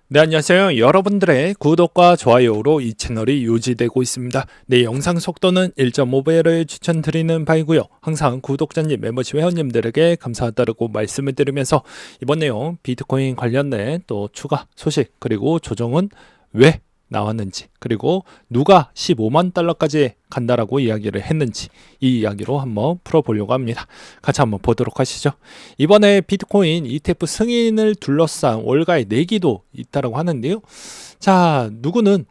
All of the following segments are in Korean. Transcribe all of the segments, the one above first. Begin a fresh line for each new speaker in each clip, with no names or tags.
네, 안녕하세요. 여러분들의 구독과 좋아요로 이 채널이 유지되고 있습니다. 네, 영상 속도는 1.5배를 추천드리는 바이고요. 항상 구독자님, 멤버십 회원님들에게 감사하다고 말씀을 드리면서 이번 내용 비트코인 관련된 또 추가 소식 그리고 조정은 왜 나왔는지 그리고 누가 15만 달러까지 간다라고 이야기를 했는지 이 이야기로 한번 풀어보려고 합니다. 같이 한번 보도록 하시죠. 이번에 비트코인 ETF 승인을 둘러싼 월가의 내기도 있다라고 하는데요. 자, 누구는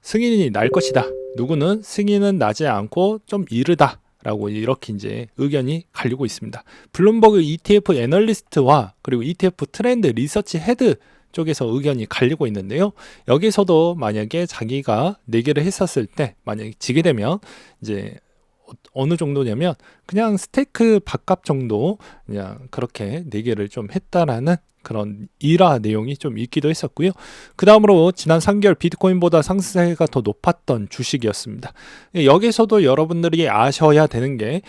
승인이 날 것이다. 누구는 승인은 나지 않고 좀 이르다. 라고 이렇게 이제 의견이 갈리고 있습니다. 블룸버그 ETF 애널리스트와 그리고 ETF 트렌드 리서치 헤드 쪽에서 의견이 갈리고 있는데요. 여기서도 만약에 자기가 내기를 했었을 때 만약에 지게 되면 이제 어느 정도냐면 그냥 스테이크 밥값 정도 그냥 그렇게 내기를 좀 했다라는 그런 일화 내용이 좀 있기도 했었고요. 그 다음으로 지난 3개월 비트코인보다 상승세가 더 높았던 주식이었습니다. 여기서도 여러분들이 아셔야 되는 게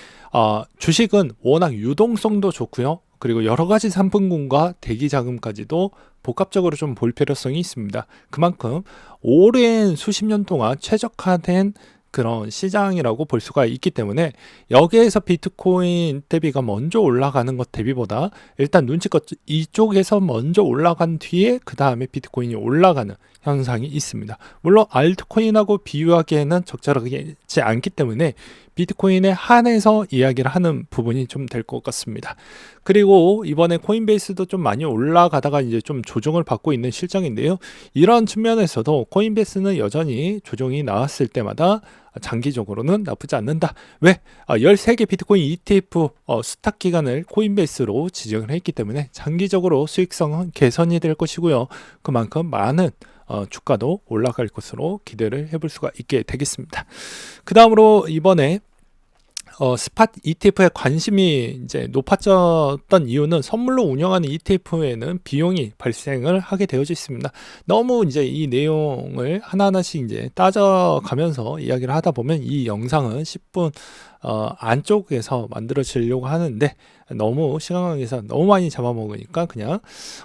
주식은 워낙 유동성도 좋고요. 그리고 여러 가지 상품군과 대기 자금까지도 복합적으로 좀 볼 필요성이 있습니다. 그만큼 오랜 수십 년 동안 최적화된 그런 시장이라고 볼 수가 있기 때문에 여기에서 비트코인 대비가 먼저 올라가는 것 대비보다 일단 눈치껏 이쪽에서 먼저 올라간 뒤에 그 다음에 비트코인이 올라가는 현상이 있습니다. 물론 알트코인하고 비유하기에는 적절하지 않기 때문에 비트코인에 한해서 이야기를 하는 부분이 좀 될 것 같습니다. 그리고 이번에 코인베이스도 좀 많이 올라가다가 이제 좀 조정을 받고 있는 실정인데요. 이런 측면에서도 코인베이스는 여전히 조정이 나왔을 때마다 장기적으로는 나쁘지 않는다. 왜? 13개 비트코인 ETF 스탁 기간을 코인베이스로 지정을 했기 때문에 장기적으로 수익성은 개선이 될 것이고요. 그만큼 많은 주가도 올라갈 것으로 기대를 해볼 수가 있게 되겠습니다. 그 다음으로 이번에 스팟 ETF에 관심이 이제 높아졌던 이유는 선물로 운영하는 ETF에는 비용이 발생을 하게 되어져 있습니다. 너무 이제 이 내용을 하나하나씩 이제 따져가면서 이야기를 하다 보면 이 영상은 10분 안쪽에서 만들어지려고 하는데 너무 시간 관계상 너무 많이 잡아먹으니까 그냥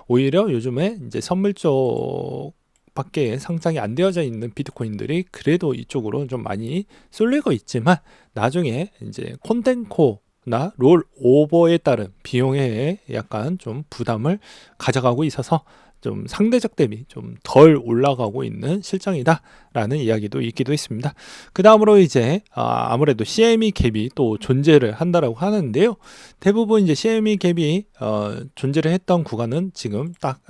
오히려 요즘에 이제 선물 쪽 밖에 상장이 안 되어져 있는 비트코인들이 그래도 이쪽으로 좀 많이 쏠리고 있지만 나중에 이제 콘텐코나 롤 오버에 따른 비용에 약간 좀 부담을 가져가고 있어서 좀 상대적 대비 좀 덜 올라가고 있는 실정이다라는 이야기도 있기도 있습니다. 그 다음으로 이제 아무래도 CME 갭이 또 존재를 한다라고 하는데요. 대부분 이제 CME 갭이 존재를 했던 구간은 지금 딱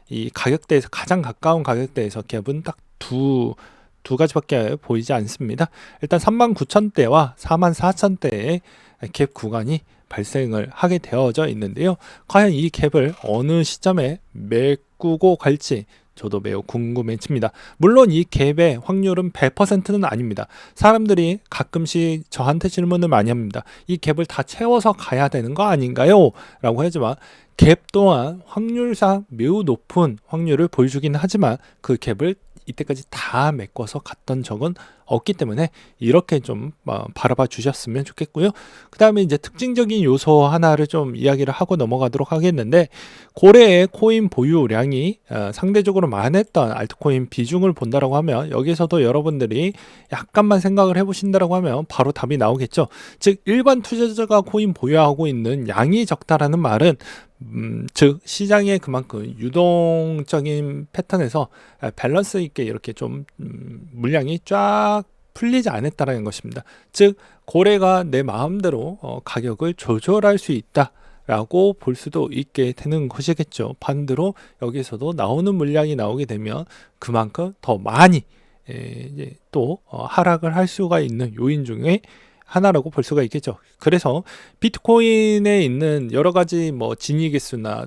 이 가격대에서 가장 가까운 가격대에서 갭은 딱 두 가지밖에 보이지 않습니다. 일단 39,000대와 44,000대의 갭 구간이 발생을 하게 되어져 있는데요. 과연 이 갭을 어느 시점에 메꾸고 갈지 저도 매우 궁금해집니다. 물론 이 갭의 확률은 100%는 아닙니다. 사람들이 가끔씩 저한테 질문을 많이 합니다. 이 갭을 다 채워서 가야 되는 거 아닌가요? 라고 하지만 갭 또한 확률상 매우 높은 확률을 보여주긴 하지만 그 갭을 이때까지 다 메꿔서 갔던 적은 없기 때문에 이렇게 좀 바라봐 주셨으면 좋겠고요. 그 다음에 이제 특징적인 요소 하나를 좀 이야기를 하고 넘어가도록 하겠는데 고래의 코인 보유량이 상대적으로 많았던 알트코인 비중을 본다라고 하면 여기서도 여러분들이 약간만 생각을 해보신다라고 하면 바로 답이 나오겠죠. 즉 일반 투자자가 코인 보유하고 있는 양이 적다라는 말은 즉 시장에 그만큼 유동적인 패턴에서 밸런스 있게 이렇게 좀 물량이 쫙 풀리지 않았다는 것입니다. 즉 고래가 내 마음대로 가격을 조절할 수 있다. 라고 볼 수도 있게 되는 것이겠죠. 반대로 여기서도 나오는 물량이 나오게 되면 그만큼 더 많이 이제 또 하락을 할 수가 있는 요인 중에 하나라고 볼 수가 있겠죠. 그래서 비트코인에 있는 여러 가지 뭐 진위 개수나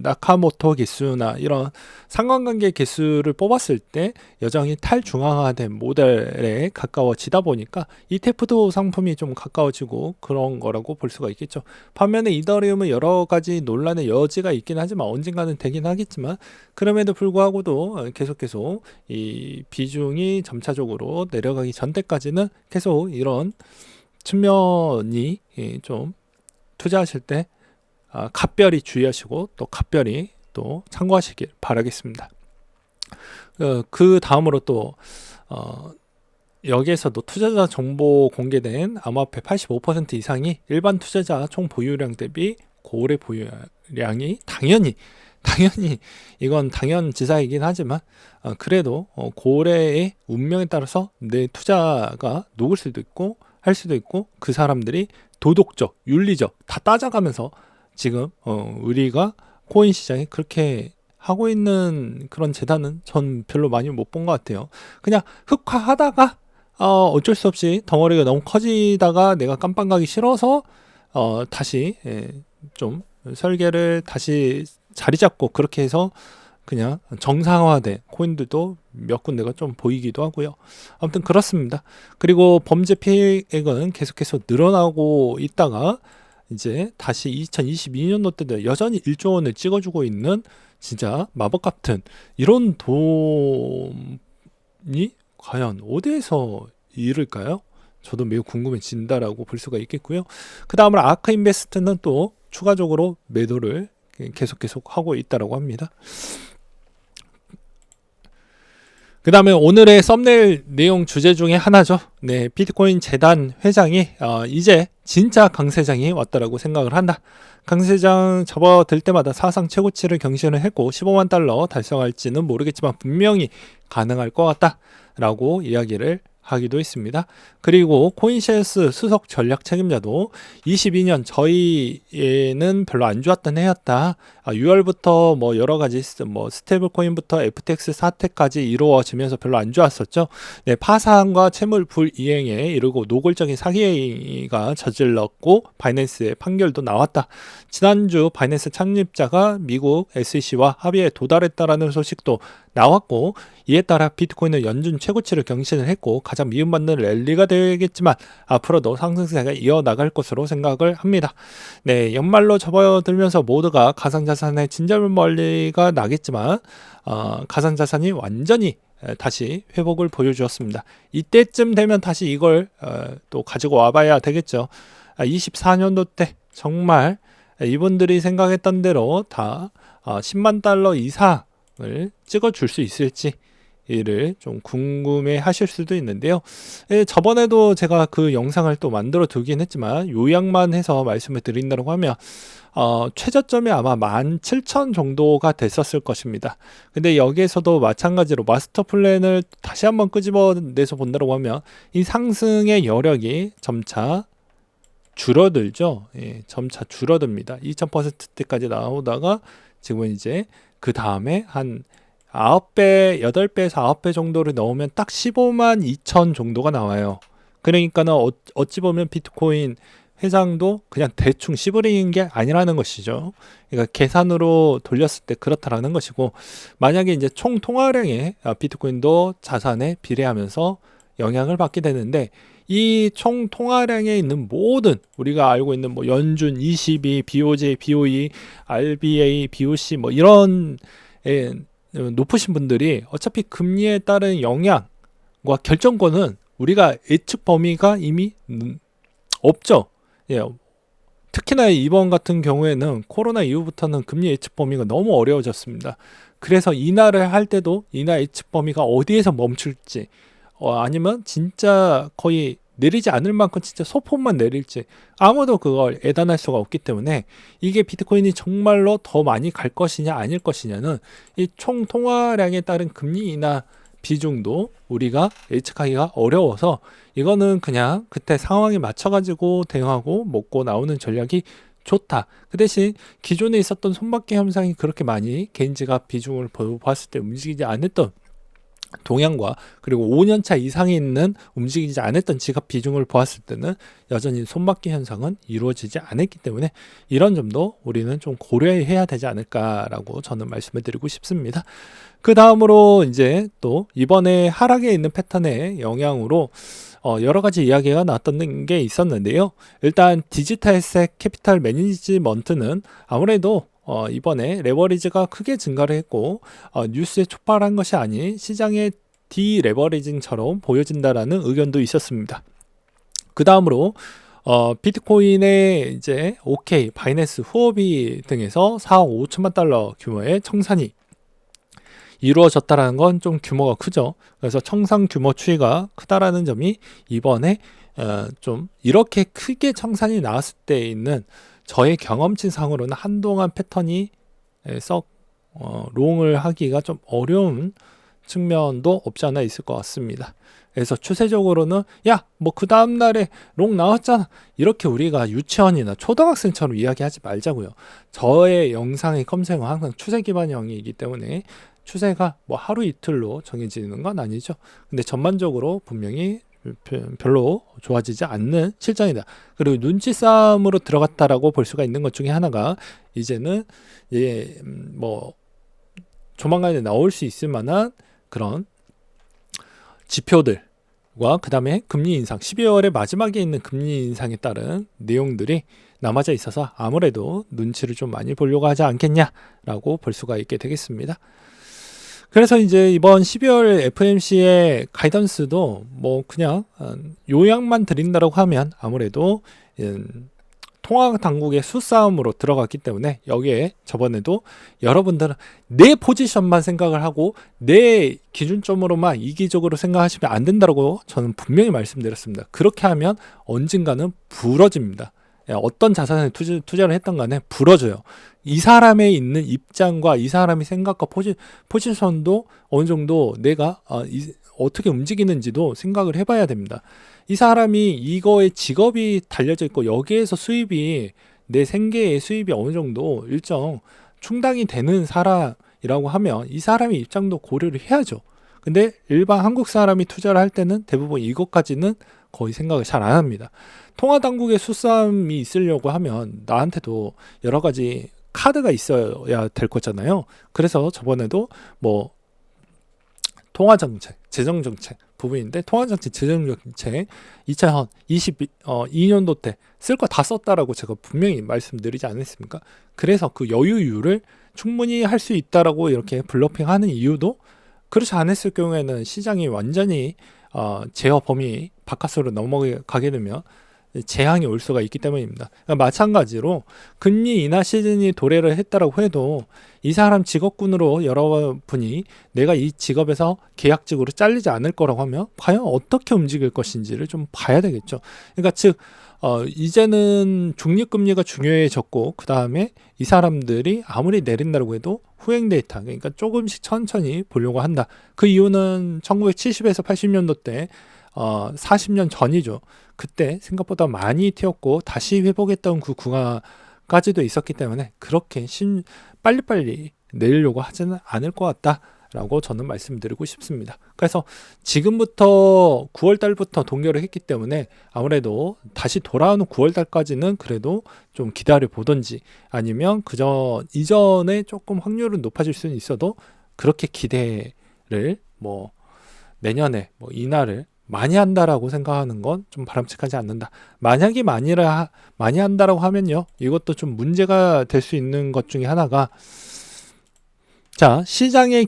나카모토 개수나 이런 상관관계 개수를 뽑았을 때 여전히 탈중앙화된 모델에 가까워지다 보니까 ETF도 상품이 좀 가까워지고 그런 거라고 볼 수가 있겠죠. 반면에 이더리움은 여러 가지 논란의 여지가 있긴 하지만 언젠가는 되긴 하겠지만 그럼에도 불구하고도 계속 이 비중이 점차적으로 내려가기 전때까지는 계속 이런 측면이 좀 투자하실 때 각별히 주의하시고 또 각별히 또 참고하시길 바라겠습니다. 그 다음으로 또 여기에서도 투자자 정보 공개된 암호화폐 85% 이상이 일반 투자자 총 보유량 대비 고래 보유량이 당연히 이건 당연지사이긴 하지만 그래도 고래의 운명에 따라서 내 투자가 녹을 수도 있고 할 수도 있고, 그 사람들이 도덕적, 윤리적 다 따져가면서 지금 우리가 코인 시장에 그렇게 하고 있는 그런 재단은 전 별로 많이 못 본 것 같아요. 그냥 흑화하다가 어쩔 수 없이 덩어리가 너무 커지다가 내가 깜빵 가기 싫어서 다시 좀 설계를 다시 자리 잡고 그렇게 해서 그냥 정상화된 코인들도 몇 군데가 좀 보이기도 하고요. 아무튼 그렇습니다. 그리고 범죄 피해액은 계속해서 늘어나고 있다가 이제 다시 2022년도 때도 여전히 1조 원을 찍어주고 있는 진짜 마법 같은 이런 돈이 과연 어디에서 이를까요? 저도 매우 궁금해진다라고 볼 수가 있겠고요. 그 다음으로 아크 인베스트는 또 추가적으로 매도를 계속 하고 있다라고 합니다. 그 다음에 오늘의 썸네일 내용 주제 중에 하나죠. 네, 비트코인 재단 회장이 이제 진짜 강세장이 왔다라고 생각을 한다. 강세장 접어들 때마다 사상 최고치를 경신을 했고 15만 달러 달성할지는 모르겠지만 분명히 가능할 것 같다 라고 이야기를 하기도 했습니다. 그리고 코인시에스 수석 전략 책임자도 22년 저희에는 별로 안 좋았던 해였다. 6월부터 뭐 여러 가지 뭐 스테이블 코인부터 FTX 사태까지 이루어지면서 별로 안 좋았었죠. 네, 파산과 채무 불이행에 이르고 노골적인 사기가 저질렀고 바이낸스의 판결도 나왔다. 지난주 바이낸스 창립자가 미국 SEC와 합의에 도달했다라는 소식도 나왔고, 이에 따라 비트코인은 연준 최고치를 경신을 했고 가장 미움받는 랠리가 되겠지만 앞으로도 상승세가 이어나갈 것으로 생각을 합니다. 네, 연말로 접어들면서 모두가 가상자산의 진절머리가 나겠지만 가상자산이 완전히 다시 회복을 보여주었습니다. 이때쯤 되면 다시 이걸 또 가지고 와봐야 되겠죠. 24년도 때 정말 이분들이 생각했던 대로 다 10만 달러 이상을 찍어줄 수 있을지 이를 좀 궁금해 하실 수도 있는데요. 저번에도 제가 그 영상을 또 만들어 두긴 했지만 요약만 해서 말씀을 드린다고 하면 최저점이 아마 17,000 정도가 됐었을 것입니다. 근데 여기에서도 마찬가지로 마스터 플랜을 다시 한번 끄집어내서 본다고 하면 이 상승의 여력이 점차 줄어들죠. 예, 점차 줄어듭니다. 2000%대까지 나오다가 지금은 이제 그 다음에 한 9배, 8배에서 9배 정도를 넣으면 딱 15만 2천 정도가 나와요. 그러니까는 어찌 보면 비트코인 회장도 그냥 대충 씨부리는 게 아니라는 것이죠. 그러니까 계산으로 돌렸을 때 그렇다라는 것이고, 만약에 이제 총 통화량에 비트코인도 자산에 비례하면서 영향을 받게 되는데, 이 총 통화량에 있는 모든 우리가 알고 있는 뭐 연준, ECB, BOJ, BOE, RBA, BOC 뭐 이런 높으신 분들이 어차피 금리에 따른 영향과 결정권은 우리가 예측 범위가 이미 없죠. 예. 특히나 이번 같은 경우에는 코로나 이후부터는 금리 예측 범위가 너무 어려워졌습니다. 그래서 인하를 할 때도 인하 예측 범위가 어디에서 멈출지 아니면 진짜 거의 내리지 않을 만큼 진짜 소폭만 내릴지 아무도 그걸 예단할 수가 없기 때문에 이게 비트코인이 정말로 더 많이 갈 것이냐 아닐 것이냐는 이 총 통화량에 따른 금리 인하 비중도 우리가 예측하기가 어려워서 이거는 그냥 그때 상황에 맞춰가지고 대응하고 먹고 나오는 전략이 좋다. 그 대신 기존에 있었던 손바퀴 현상이 그렇게 많이 개인지갑 비중을 봤을 때 움직이지 않았던 동향과 그리고 5년차 이상에 있는 움직이지 않았던 지갑 비중을 보았을 때는 여전히 손바퀴 현상은 이루어지지 않았기 때문에 이런 점도 우리는 좀 고려해야 되지 않을까라고 저는 말씀을 드리고 싶습니다. 그 다음으로 이제 또 이번에 하락에 있는 패턴의 영향으로 여러 가지 이야기가 나왔던 게 있었는데요. 일단 디지털 에셋 캐피탈 매니지먼트는 아무래도 이번에 레버리지가 크게 증가를 했고 뉴스에 촉발한 것이 아닌 시장의 디레버리징처럼 보여진다라는 의견도 있었습니다. 그 다음으로 비트코인의 이제 OK, 바이낸스, 후오비 등에서 4억 5천만 달러 규모의 청산이 이루어졌다라는 건 좀 규모가 크죠. 그래서 청산 규모 추이가 크다라는 점이 이번에 좀 이렇게 크게 청산이 나왔을 때 있는 저의 경험치 상으로는 한동안 패턴이 썩 롱을 하기가 좀 어려운 측면도 없지 않아 있을 것 같습니다. 그래서 추세적으로는 야, 뭐 그 다음날에 롱 나왔잖아, 이렇게 우리가 유치원이나 초등학생처럼 이야기하지 말자고요. 저의 영상의 검색은 항상 추세 기반형이기 때문에 추세가 뭐 하루 이틀로 정해지는 건 아니죠. 근데 전반적으로 분명히 별로 좋아지지 않는 실정이다. 그리고 눈치 싸움으로 들어갔다라고 볼 수가 있는 것 중에 하나가 이제는 뭐 조만간에 나올 수 있을 만한 그런 지표들과 그 다음에 금리 인상, 12월의 마지막에 있는 금리 인상에 따른 내용들이 남아져 있어서 아무래도 눈치를 좀 많이 보려고 하지 않겠냐라고 볼 수가 있게 되겠습니다. 그래서 이제 이번 12월 FOMC의 가이던스도 뭐 그냥 요약만 드린다고 하면 아무래도 통화 당국의 수싸움으로 들어갔기 때문에 여기에 저번에도 여러분들은 내 포지션만 생각을 하고 내 기준점으로만 이기적으로 생각하시면 안 된다고 저는 분명히 말씀드렸습니다. 그렇게 하면 언젠가는 부러집니다. 어떤 자산에 투자를 했던 간에 부러져요. 이 사람의 있는 입장과 이 사람의 생각과 포지션도 어느 정도 내가 어떻게 움직이는지도 생각을 해봐야 됩니다. 이 사람이 이거에 직업이 달려져 있고 여기에서 수입이 내 생계의 수입이 어느 정도 일정 충당이 되는 사람이라고 하면 이 사람의 입장도 고려를 해야죠. 근데 일반 한국 사람이 투자를 할 때는 대부분 이것까지는 거의 생각을 잘 안 합니다. 통화당국의 수싸움이 있으려고 하면 나한테도 여러 가지 카드가 있어야 될 거잖아요. 그래서 저번에도 뭐 통화정책, 재정정책 부분인데 통화정책, 재정정책 2022년도 때 쓸 거 다 썼다라고 제가 분명히 말씀드리지 않았습니까? 그래서 그 여유율을 충분히 할 수 있다라고 이렇게 블러핑하는 이유도 그렇지 않았을 경우에는 시장이 완전히 제어 범위 바깥으로 넘어가게 되면 재앙이 올 수가 있기 때문입니다. 그러니까 마찬가지로 금리 인하 시즌이 도래를 했다라고 해도 이 사람 직업군으로 여러분이 내가 이 직업에서 계약직으로 잘리지 않을 거라고 하면 과연 어떻게 움직일 것인지를 좀 봐야 되겠죠. 그러니까 즉 이제는 중립금리가 중요해졌고 그 다음에 이 사람들이 아무리 내린다고 해도 후행 데이터, 그러니까 조금씩 천천히 보려고 한다. 그 이유는 1970에서 80년도 때 40년 전이죠. 그때 생각보다 많이 튀었고 다시 회복했던 그 구간까지도 있었기 때문에 그렇게 빨리빨리 내리려고 하지는 않을 것 같다라고 저는 말씀드리고 싶습니다. 그래서 지금부터 9월달부터 동결을 했기 때문에 아무래도 다시 돌아오는 9월달까지는 그래도 좀 기다려 보던지 아니면 이전에 조금 확률은 높아질 수는 있어도 그렇게 기대를 뭐 내년에 뭐 인하를 많이 한다라고 생각하는 건 좀 바람직하지 않는다. 만약에 많이 한다라고 하면요, 이것도 좀 문제가 될 수 있는 것 중에 하나가, 자, 시장의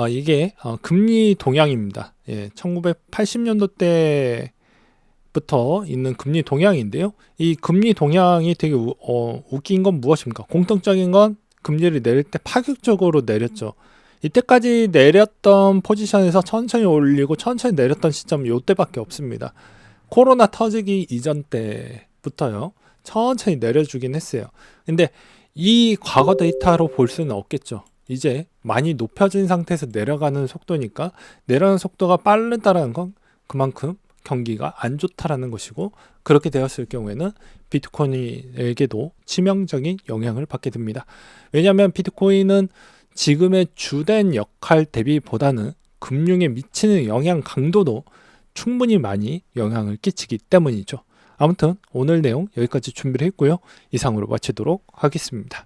이게 금리 동향입니다. 1980년도 때부터 있는 금리 동향인데요. 이 금리 동향이 되게 웃긴 건 무엇입니까? 공통적인 건 금리를 내릴 때 파격적으로 내렸죠. 이때까지 내렸던 포지션에서 천천히 올리고 천천히 내렸던 시점이 이때밖에 없습니다. 코로나 터지기 이전 때부터요, 천천히 내려주긴 했어요. 근데 이 과거 데이터로 볼 수는 없겠죠. 이제 많이 높여진 상태에서 내려가는 속도니까 내려가는 속도가 빠르다는 건 그만큼 경기가 안 좋다라는 것이고, 그렇게 되었을 경우에는 비트코인에게도 치명적인 영향을 받게 됩니다. 왜냐하면 비트코인은 지금의 주된 역할 대비보다는 금융에 미치는 영향 강도도 충분히 많이 영향을 끼치기 때문이죠. 아무튼 오늘 내용 여기까지 준비를 했고요. 이상으로 마치도록 하겠습니다.